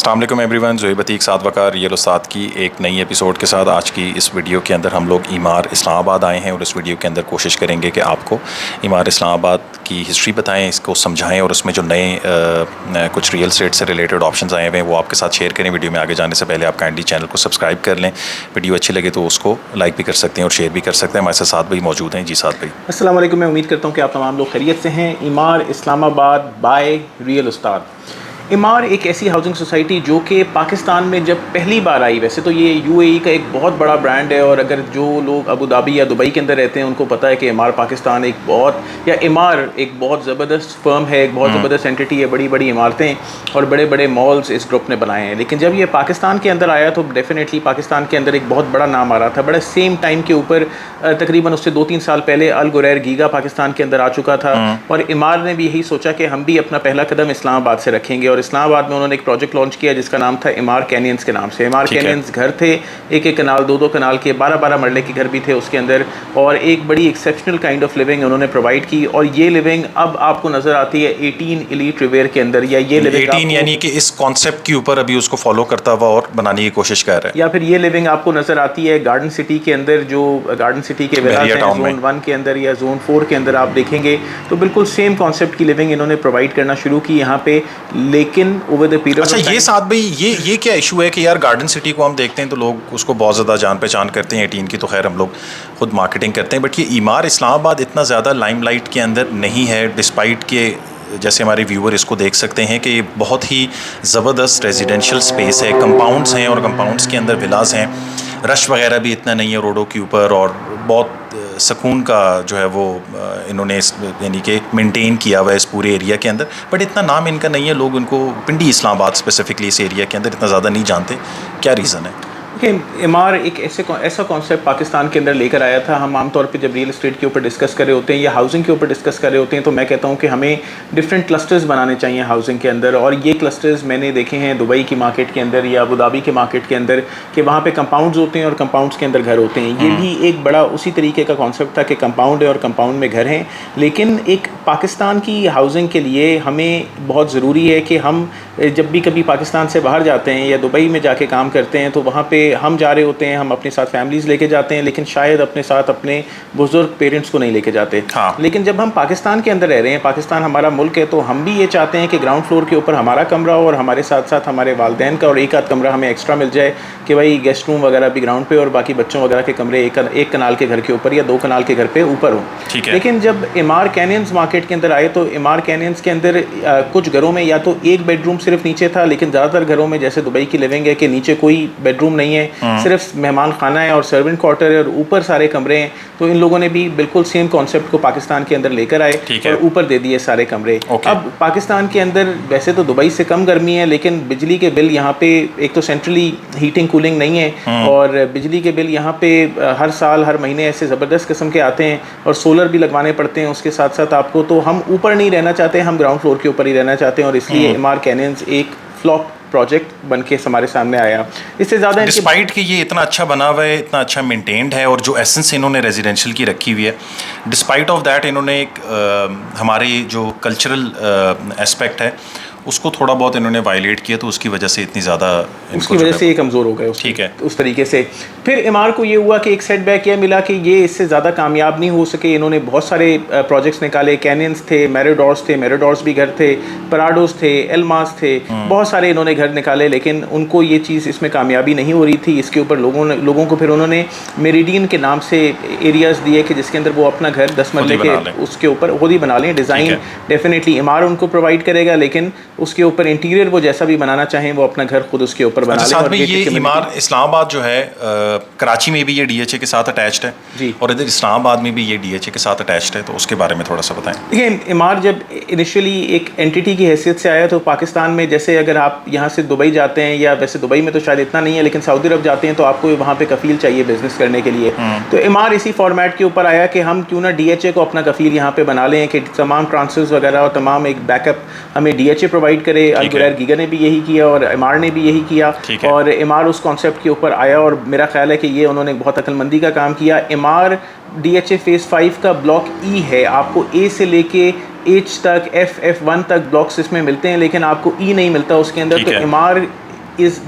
السلام علیکم every one, Zohaib Atiq سعد وقار real استاد کی ایک نئی ایپیسوڈ کے ساتھ آج کی اس ویڈیو کے اندر ہم لوگ ایمار اسلام آباد آئے ہیں، اور اس ویڈیو کے اندر کوشش کریں گے کہ آپ کو ایمار اسلام آباد کی ہسٹری بتائیں، اس کو سمجھائیں، اور اس میں جو نئے کچھ ریئل اسٹیٹ سے ریلیٹڈ آپشنز آئے ہوئے ہیں وہ آپ کے ساتھ شیئر کریں۔ ویڈیو میں آگے جانے سے پہلے آپ کائنڈلی چینل کو سبسکرائب کر لیں، ویڈیو اچھی لگے تو اس کو لائک بھی کر سکتے ہیں اور شیئر بھی کر سکتے ہیں۔ ہمارے ساتھ بھائی موجود ہیں۔ جی ساتھ بھائی السلام علیکم، میں امید کرتا ہوں کہ آپ تمام لوگ خیریت سے ہیں۔ ایمار اسلام آباد بائے ریئل استاد۔ ایمار ایک ایسی ہاؤسنگ سوسائٹی جو کہ پاکستان میں جب پہلی بار آئی، ویسے تو یہ یو اے ای کا ایک بہت بڑا برانڈ ہے، اور اگر جو لوگ ابو دھابی یا دبئی کے اندر رہتے ہیں ان کو پتہ ہے کہ ایمار پاکستان ایمار ایک بہت زبردست فرم ہے، ایک بہت زبردست اینٹی ہے، بڑی بڑی عمارتیں اور بڑے بڑے مالز اس گروپ نے بنائے ہیں۔ لیکن جب یہ پاکستان کے اندر آیا تو ڈیفینیٹلی پاکستان کے اندر ایک بہت بڑا نام آ رہا تھا۔ بڑے سیم ٹائم کے اوپر تقریباً اس سے 2-3 سال پہلے الغریر گیگا پاکستان کے اندر آ چکا تھا، اور ایمار نے بھی یہی سوچا کہ ہم بھی اپنا پہلا قدم اسلام آباد سے رکھیں گے، اور اسلام آباد میں انہوں نے ایک پروجیکٹ لانچ کیا جس کا نام تھا ایمار کینینز کے نام سے۔ ایمار کینینز گھر تھے، ایک کنال، 2 کنال کے، 12 مرلے کے گھر بھی تھے اس کے اندر، اور ایک بڑی ایکسیپشنل کائنڈ آف لیونگ انہوں نے پرووائڈ کی۔ اور یہ لیونگ اب آپ کو نظر آتی ہے 18 ایلیٹ ریویر کے اندر، یا یہ لیونگ 18 یعنی کہ اس کانسیپٹ کے اوپر ابھی اس کو فالو کرتا ہوا اور بنانے کی کوشش کر رہا ہے، یا پھر یہ لیونگ آپ کو نظر آتی ہے گارڈن سٹی کے اندر، جو گارڈن سٹی کے ویلاز ہیں زون 1 کے اندر یا زون 4 کے اندر آپ دیکھیں گے تو بالکل سیم کانسیپٹ کی لیونگ انہوں نے پرووائڈ کرنا شروع کی یہاں پہ۔ لیکن اوور دا پیریڈ اچھا یہ ساتھ بھائی یہ کیا ایشو ہے کہ یار گارڈن سٹی کو ہم دیکھتے ہیں تو لوگ اس کو بہت زیادہ جان پہچان کرتے ہیں، 18 کی تو خیر ہم لوگ خود مارکیٹنگ کرتے ہیں، بٹ یہ ایمار اسلام آباد اتنا زیادہ لائم لائٹ کے اندر نہیں ہے، ڈسپائٹ کہ جیسے ہمارے ویور اس کو دیکھ سکتے ہیں کہ یہ بہت ہی زبردست ریزیڈینشیل سپیس ہے، کمپاؤنڈز ہیں اور کمپاؤنڈز کے اندر ولاز ہیں، رش وغیرہ بھی اتنا نہیں ہے روڈوں کے اوپر، اور بہت سکون کا جو ہے وہ انہوں نے یعنی کہ مینٹین کیا ہوا ہے اس پورے ایریا کے اندر، بٹ اتنا نام ان کا نہیں ہے، لوگ ان کو پنڈی اسلام آباد اسپیسیفکلی اس ایریا کے اندر اتنا زیادہ نہیں جانتے۔ کیا ریزن ہے؟ ایمار ایک ایسا کانسیپٹ پاکستان کے اندر لے کر آیا تھا۔ ہم عام طور پہ جب ریئل اسٹیٹ کے اوپر ڈسکس کر رہے ہوتے ہیں یا ہاؤسنگ کے اوپر ڈسکس کر رہے ہوتے ہیں تو میں کہتا ہوں کہ ہمیں ڈفرینٹ کلسٹرز بنانے چاہیے ہاؤسنگ کے اندر، اور یہ کلسٹرز میں نے دیکھے ہیں دبئی کی مارکیٹ کے اندر یا ابو دھابی کے مارکیٹ کے اندر، کہ وہاں پہ کمپاؤنڈز ہوتے ہیں اور کمپاؤنڈز کے اندر گھر ہوتے ہیں۔ یہ بھی ایک بڑا اسی طریقے کا کانسیپٹ تھا کہ کمپاؤنڈ ہے اور کمپاؤنڈ میں گھر ہیں، لیکن ایک پاکستان کی ہاؤسنگ کے لیے ہمیں بہت ضروری ہے کہ ہم جب بھی کبھی پاکستان سے باہر جاتے ہیں یا دبئی میں جا کے کام کرتے ہیں تو وہاں پہ ہم جا رہے ہوتے ہیں، ہم اپنے ساتھ فیملیز لے کے جاتے ہیں، لیکن شاید اپنے ساتھ اپنے بزرگ پیرنٹس کو نہیں لے کے جاتے۔ لیکن جب ہم پاکستان کے اندر رہ رہے ہیں، پاکستان ہمارا ملک ہے، تو ہم بھی یہ چاہتے ہیں کہ گراؤنڈ فلور کے اوپر ہمارا کمرہ ہو اور ہمارے ساتھ ساتھ ہمارے والدین کا اور ایک آدھ کمرہ ہمیں ایکسٹرا مل جائے، کہ بھائی گیسٹ روم وغیرہ بھی گراؤنڈ پہ اور باقی بچوں وغیرہ کے کمرے ایک کنال کے گھر کے اوپر یا 2 کنال کے گھر پہ اوپر ہوں۔ لیکن جب ایمار کینینز مارکیٹ کے اندر آئے تو ایمار کینینز کے اندر کچھ گھروں میں یا تو ایک بیڈ روم صرف نیچے تھا، لیکن زیادہ تر گھروں میں جیسے دبئی کی لیونگ ہے کہ نیچے کوئی بیڈ روم نہیں ہے، صرف مہمان خانہ ہے اور سرونٹ کوارٹر ہے اور اوپر سارے کمرے ہیں۔ تو ان لوگوں نے بھی بالکل سیم کانسیپٹ کو پاکستان کے اندر لے کر آئے اور اوپر دے دیے سارے کمرے۔ اب پاکستان کے اندر ویسے تو دبئی سے کم گرمی ہے، لیکن بجلی کے بل یہاں پہ ایک تو سینٹرلی ہیٹنگ کولنگ نہیں ہے، اور بجلی کے بل یہاں پہ ہر سال ہر مہینے ایسے زبردست قسم کے آتے ہیں، اور سولر بھی لگوانے پڑتے ہیں اس کے ساتھ ساتھ آپ کو۔ تو ہم اوپر نہیں رہنا چاہتے، ہم گراؤنڈ فلور کے اوپر ہی رہنا چاہتے ہیں، اور اس لیے ایمار کینینز ایک فلاپ پروجیکٹ بن کے ہمارے سامنے آیا۔ اس سے زیادہ ڈسپائٹ کہ یہ اتنا اچھا بنا ہوا ہے، اتنا اچھا مینٹینڈ ہے، اور جو ایسنس انہوں نے ریزیڈینشیل کی رکھی ہوئی ہے، ڈسپائٹ آف دیٹ انہوں نے ایک ہماری جو کلچرل اسپیکٹ ہے اس کو تھوڑا بہت انہوں نے وائلیٹ کیا، تو اس کی وجہ سے اتنی زیادہ اس کی وجہ سے یہ کمزور ہو گئے۔ ٹھیک ہے، اس طریقے سے پھر ایمار کو یہ ہوا کہ ایک سیٹ بیک یہ ملا کہ یہ اس سے زیادہ کامیاب نہیں ہو سکے۔ انہوں نے بہت سارے پروجیکٹس نکالے، کینینز تھے، میریڈورس بھی گھر تھے، پراڈوز تھے، ایلماس تھے، بہت سارے انہوں نے گھر نکالے، لیکن ان کو یہ چیز اس میں کامیابی نہیں ہو رہی تھی۔ اس کے اوپر لوگوں کو پھر انہوں نے میریڈین کے نام سے ایریاز دیے کہ جس کے اندر وہ اپنا گھر 10 مرلے کے اس کے اوپر خود ہی بنا لیں۔ ڈیزائن ڈیفینیٹلی ایمار ان کو پرووائڈ کرے گا، لیکن اس کے اوپر انٹیریئر وہ جیسا بھی بنانا چاہیں وہ اپنا گھر خود اس کے اوپر بنا لیں۔ اور یہ ایمار اسلام آباد جو ہے کراچی میں بھی یہ ڈی ایچ اے کے ساتھ اٹیچڈ ہے جی، اور ادھر اسلام آباد میں بھی یہ ڈی ایچ اے کے ساتھ اٹیچڈ ہے، تو اس کے بارے میں تھوڑا سا بتائیں۔ دیکھیں ایمار جب انیشلی ایک اینٹیٹی کی حیثیت سے آیا تو پاکستان میں جیسے اگر آپ یہاں سے دبئی جاتے ہیں، یا ویسے دبئی میں تو شاید اتنا نہیں ہے لیکن سعودی عرب جاتے ہیں تو آپ کو وہاں پہ کفیل چاہیے بزنس کرنے کے لیے، تو ایمار اسی فارمیٹ کے اوپر آیا کہ ہم کیوں نہ ڈی ایچ اے کو اپنا کفیل یہاں پہ بنا لیں، کہ تمام ٹرانسفرز وغیرہ اور تمام ایک بیک اپ ہمیں ڈی ایچ اے پرووائڈ کرے۔ الغریر گیگا نے بھی یہی کیا اور ایمار نے بھی یہی کیا، اور ایمار اس کانسیپٹ کے اوپر آیا، اور میرا خیال ہے کہ یہ انہوں نے بہت عقل مندی کا کام کیا۔ ایمار ڈی ایچ اے فیز 5 کا بلاک ای ہے، آپ کو اے سے لے کے ایچ تک F1 تک بلاکس اس میں ملتے ہیں، لیکن آپ کو ای نہیں ملتا اس کے اندر۔ تو ایمار از